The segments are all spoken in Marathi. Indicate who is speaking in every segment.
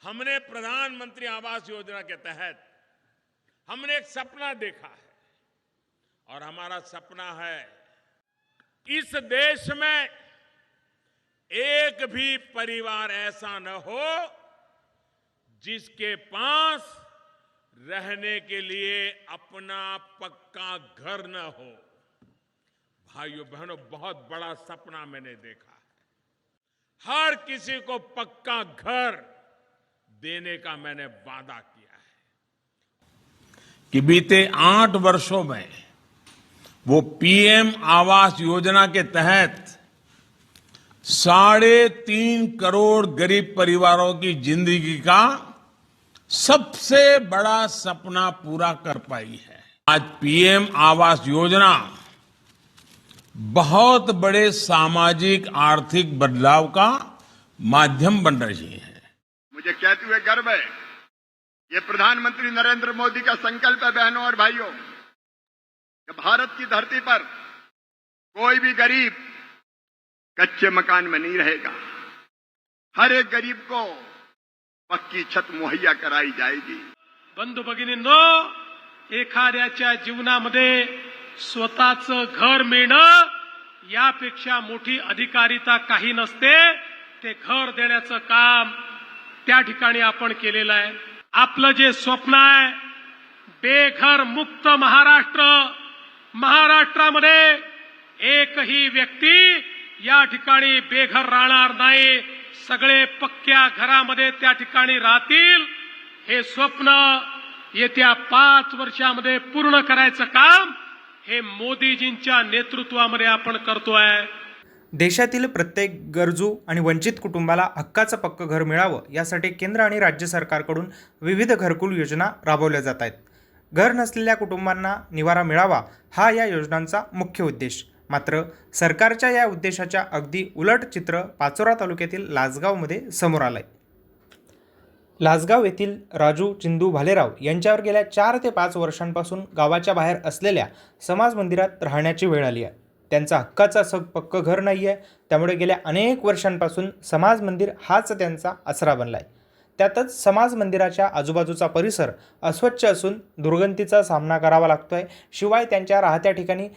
Speaker 1: हमने प्रधानमंत्री आवास योजना के तहत हमने एक सपना देखा है और हमारा सपना है इस देश में एक भी परिवार ऐसा न हो जिसके पास रहने के लिए अपना पक्का घर न हो। भाइयों बहनों, बहुत बड़ा सपना मैंने देखा है। हर किसी को पक्का घर देने का मैंने वादा किया है कि बीते 8 वर्षों में वो पीएम आवास योजना के तहत 3.5 करोड़ गरीब परिवारों की जिंदगी का सबसे बड़ा सपना पूरा कर पाई है। आज पीएम आवास योजना बहुत बड़े सामाजिक आर्थिक बदलाव का माध्यम बन रही है।
Speaker 2: मुझे कहते हुए गर्व है, ये प्रधानमंत्री नरेंद्र मोदी का संकल्प है। बहनों और भाइयों, कि भारत की धरती पर कोई भी गरीब कच्चे मकान में नहीं रहेगा। हर एक गरीब को पक्की छत मुहैया कराई जाएगी।
Speaker 3: बंधू भगिनींनो, एखाद्याच्या जीवनामध्ये स्वतःचं घर मिळणं यापेक्षा मोठी अधिकारिता काही नसते। ते घर देण्याचं काम त्या ठिकाणी आपण केलेलं आहे। आपलं जे स्वप्न आहे बेघर मुक्त महाराष्ट्र, महाराष्ट्रामध्ये एकही व्यक्ती या ठिकाणी बेघर राहणार नाही, सगळे पक्क्या घरामध्ये त्या ठिकाणी राहतील। हे स्वप्न येत्या 5 वर्षामध्ये पूर्ण करायचं काम हे मोदीजींच्या नेतृत्वामध्ये आपण करतोय।
Speaker 4: देशातील प्रत्येक गरजू आणि वंचित कुटुंबाला हक्काचं पक्कं घर मिळावं यासाठी केंद्र आणि राज्य सरकारकडून विविध घरकुल योजना राबवल्या जात आहेत। घर नसलेल्या कुटुंबांना निवारा मिळावा हा या योजनांचा मुख्य उद्देश। मात्र सरकारच्या या उद्देशाच्या अगदी उलट चित्र पाचोरा तालुक्यातील लासगावमध्ये समोर आलंय। लासगाव येथील राजू चिंदू भालेराव यांच्यावर गेल्या 4 ते 5 वर्षांपासून गावाच्या बाहेर असलेल्या समाज मंदिरात राहण्याची वेळ आली आहे। त्यांचा हक्काचा पक्कं घर नाही आहे, त्यामुळे गेल्या अनेक वर्षांपासून समाज मंदिर हाच त्यांचा आसरा बनला आहे। त्यातच समाज मंदिराच्या आजूबाजूचा परिसर अस्वच्छ असून दुर्गंधीचा सामना करावा लागतोय। शिवाय त्यांच्या राहत्या ठिकाणी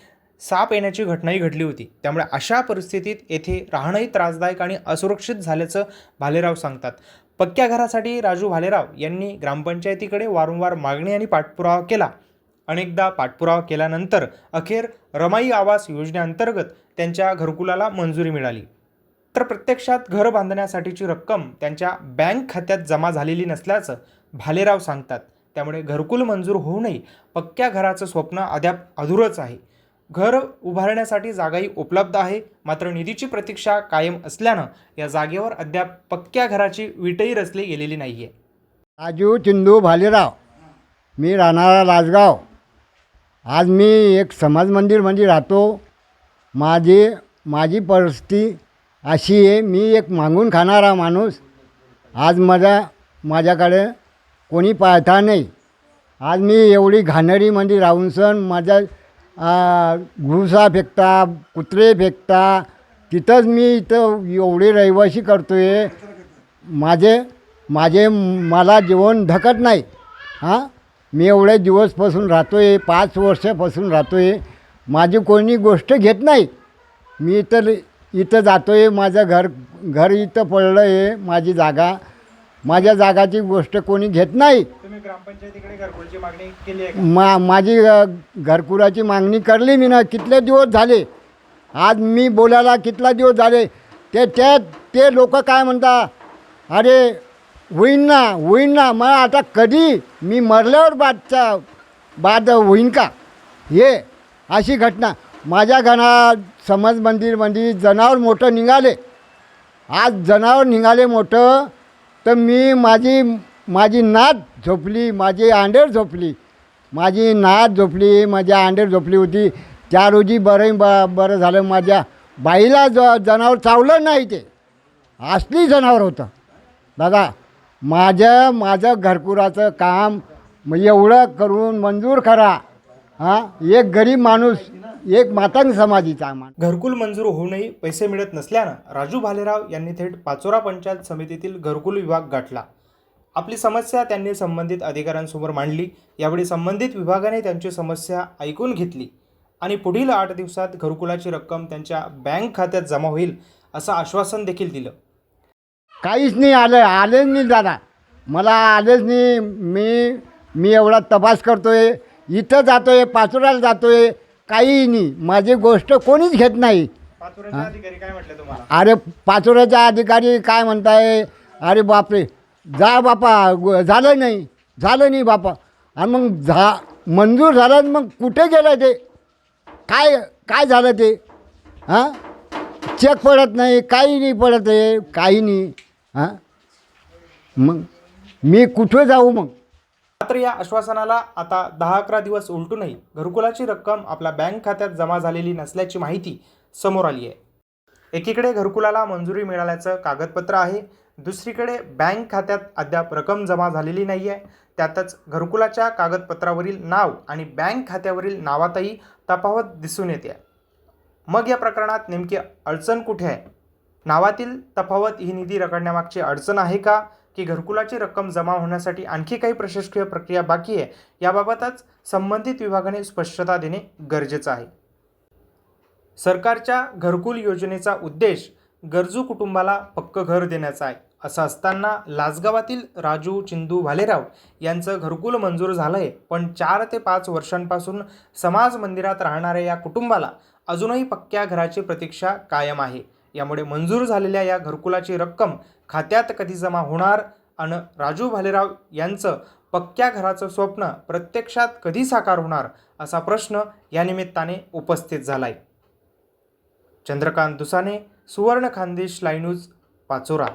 Speaker 4: साप येण्याची घटनाही घडली होती। त्यामुळे अशा परिस्थितीत येथे राहणंही त्रासदायक आणि असुरक्षित झाल्याचं भालेराव सांगतात। पक्क्या घरासाठी राजू भालेराव यांनी ग्रामपंचायतीकडे वारंवार मागणी आणि पाठपुरावा केला। अनेकदा पाठपुरावा केल्यानंतर अखेर रमाई आवास योजनेअंतर्गत त्यांच्या घरकुलाला मंजुरी मिळाली। तर प्रत्यक्षात घर बांधण्यासाठीची रक्कम त्यांच्या बँक खात्यात जमा झालेली नसल्याचं भालेराव सांगतात। त्यामुळे घरकुल मंजूर होऊनही पक्क्या घराचं स्वप्न अद्याप अधुरच आहे। घर उभारण्यासाठी जागाही उपलब्ध आहे, मात्र निधीची प्रतीक्षा कायम असल्यानं या जागेवर अद्याप पक्क्या घराची वीटही रचली गेलेली नाहीये।
Speaker 5: राजू चिंदू भालेराव, मी राहणारा लासगाव। आज मी एक समाज मंदिरमध्ये राहतो। माझी परिस्थिती अशी आहे, मी एक मागून खाणारा माणूस। आज माझ्याकडे कोणी पाहता नाही। आज मी एवढी घाणेरीमध्ये राहून सण माझ्या घुसा फेकता, कुत्रे फेकता, तिथंच मी इथं एवढी रहिवासी करतो आहे। मला जीवन धकत नाही। मी एवढे दिवसपासून राहतो आहे, 5 वर्षापासून राहतो आहे। माझी कोणी गोष्ट घेत नाही। मी इथं जातो आहे, माझं घर इथं पडलं आहे, माझ्या जागाची गोष्ट कोणी घेत नाही।
Speaker 4: तुम्ही ग्रामपंचायतीकडे घरकुलची मागणी केली आहे?
Speaker 5: माझी घरकुलाची मागणी करली मी ना, कितले दिवस झाले। आज मी बोलायला कितला दिवस झाले। ते लोक काय म्हणता, अरे होईन ना मग आता कधी मी मरल्यावर बाद होईन का? हे अशी घटना माझ्या घरात समाज मंदिरमध्ये जनावर मोठं निघाले। आज जनावर निघाले मोठं, तर मी माझी नात झोपली, माझी अंडेर झोपली, माझी अंडेर झोपली होती। त्या रोजी बरं झालं, माझ्या बाईला जनावर चावलं नाही, ते असली जनावर होतं। दादा, माझं घरकुलाचं काम एवढं करून मंजूर करा। एक गरीब माणूस, एक मातंग समाजाचा
Speaker 4: घरकुल मंजूर होऊनही पैसे मिळत नसल्यानं राजू भालेराव यांनी थेट पाचोरा पंचायत समितीतील घरकुल विभाग गाठला। आपली समस्या त्यांनी संबंधित अधिकाऱ्यांसमोर मांडली. यावेळी संबंधित विभागाने त्यांची समस्या ऐकून घेतली आणि पुढील 8 दिवसात घरकुलाची रक्कम त्यांच्या बँक खात्यात जमा होईल असं आश्वासन देखील दिलं.
Speaker 5: काहीच नाही आलेच नाही दादा, मला आलेच नाही. मी एवढा तपास करतो आहे, इथं जातो आहे, पाचोऱ्याला जातो आहे, काहीही नाही. माझी गोष्ट कोणीच घेत नाही.
Speaker 4: पाचोऱ्याचे अधिकारी काय म्हटले तुम्हाला?
Speaker 5: अरे पाचोऱ्याचा अधिकारी काय म्हणताय, अरे बापरे, जा बापा, झालं नाही बापा. आणि मग मंजूर झालं, मग कुठे गेलं ते, काय झालं ते? हां, चेक पडत नाही, काही नाही पडत आहे, काही नाही. हां, मग मी कुठं जाऊ मग?
Speaker 4: मात्र या आश्वासनाला आता 10-11 दिवस उलटूनही घरकुलाची रक्कम आपल्या बँक खात्यात जमा झालेली नसल्याची माहिती समोर आली आहे. एकीकडे घरकुलाला मंजुरी मिळाल्याचं कागदपत्र आहे, दुसरीकडे बँक खात्यात अद्याप रक्कम जमा झालेली नाही आहे. त्यातच घरकुलाच्या कागदपत्रावरील नाव आणि बँक खात्यावरील नावातही तफावत दिसून येते. मग या प्रकरणात नेमकी अडचण कुठे आहे? नावातील तफावत ही निधी रखडण्यामागची अडचण आहे का, की घरकुलाची रक्कम जमा होण्यासाठी आणखी काही प्रशासकीय प्रक्रिया बाकी आहे? याबाबतच संबंधित विभागाने स्पष्टता देणे गरजेचं आहे. सरकारच्या घरकुल योजनेचा उद्देश गरजू कुटुंबाला पक्कं घर देण्याचा आहे. असं असताना लासगावातील राजू चिंदू भालेराव यांचं घरकुल मंजूर झालं आहे, पण 4 ते 5 वर्षांपासून समाज मंदिरात राहणाऱ्या या कुटुंबाला अजूनही पक्क्या घराची प्रतीक्षा कायम आहे. यामुळे मंजूर झालेल्या या घरकुलाची रक्कम खात्यात कधी जमा होणार आणि राजू भालेराव यांचं पक्क्या घराचं स्वप्न प्रत्यक्षात कधी साकार होणार असा प्रश्न या निमित्ताने उपस्थित झाला आहे. चंद्रकांत दुसाने, सुवर्ण खानदेश लाईव्ह न्यूज, पाचोरा.